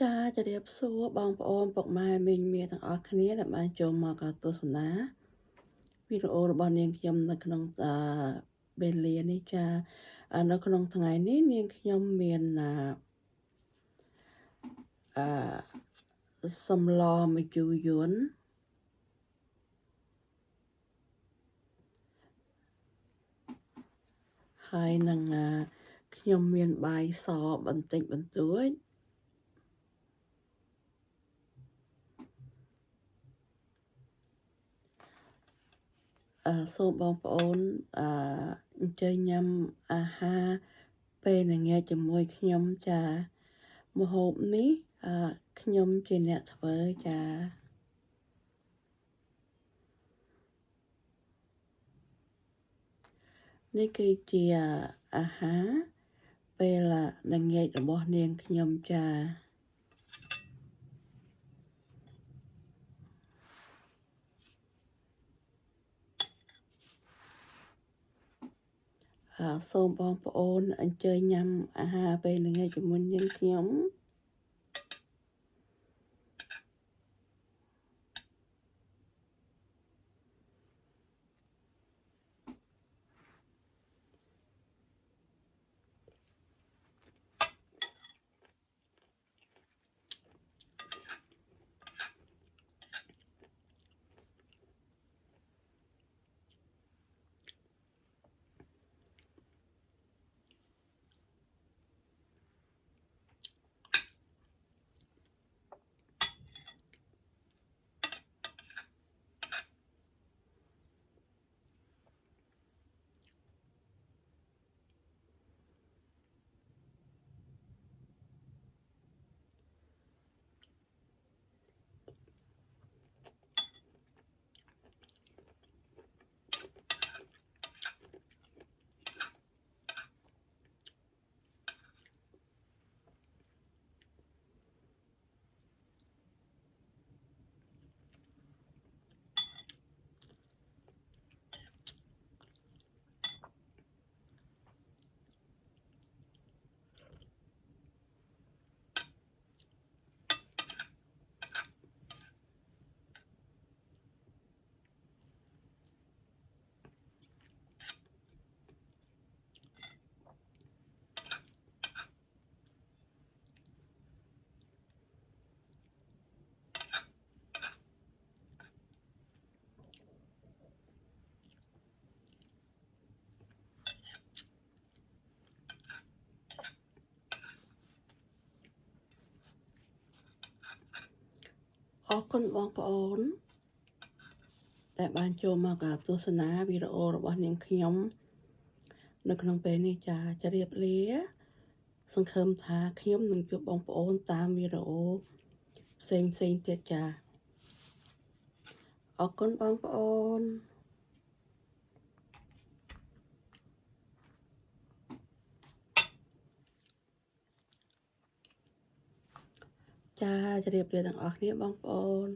ចាជម្រាបសួរបងប្អូនពុកម៉ែមីងមាទាំងអស់គ្នាដែលបានចូលមកទស្សនាវីដេអូរបស់នាងខ្ញុំនៅក្នុងបេលានេះចានៅក្នុងថ្ងៃនេះនាងខ្ញុំមានអសម្លម្ជូរយួនហើយនឹងខ្ញុំមានបាយសបន្តិចបន្តួចសូមបងប្អូនអញ្ជើញញ៉ាំអាហារពេលល្ងាចជាមួយខ្ញុំចាម្ហូបនេះខ្ញុំជាអ្នកធ្វើចានេះគឺជាអាហារពេលល្ងាចរបស់នាងខ្ញុំចាសូមបងប្អូនអញ្ជើញញ៉ាំអាហារពេលល្ងាចជាមួយនាងខ្ញុំអរគុណបងប្អូនដែលបានចូលមកទស្សនាវីដេអូរបស់នាងខ្ញុំនៅក្នុងពេលនេះចាជម្រាបលាសង្ឃឹមថាខ្ញុំនឹងជួបបងប្អូនតាមវីដេអូផ្សេងទៀតចាអរគុណបងប្អូនចាជម្រាបលាទាំងអស់គ្នាបងប្អូន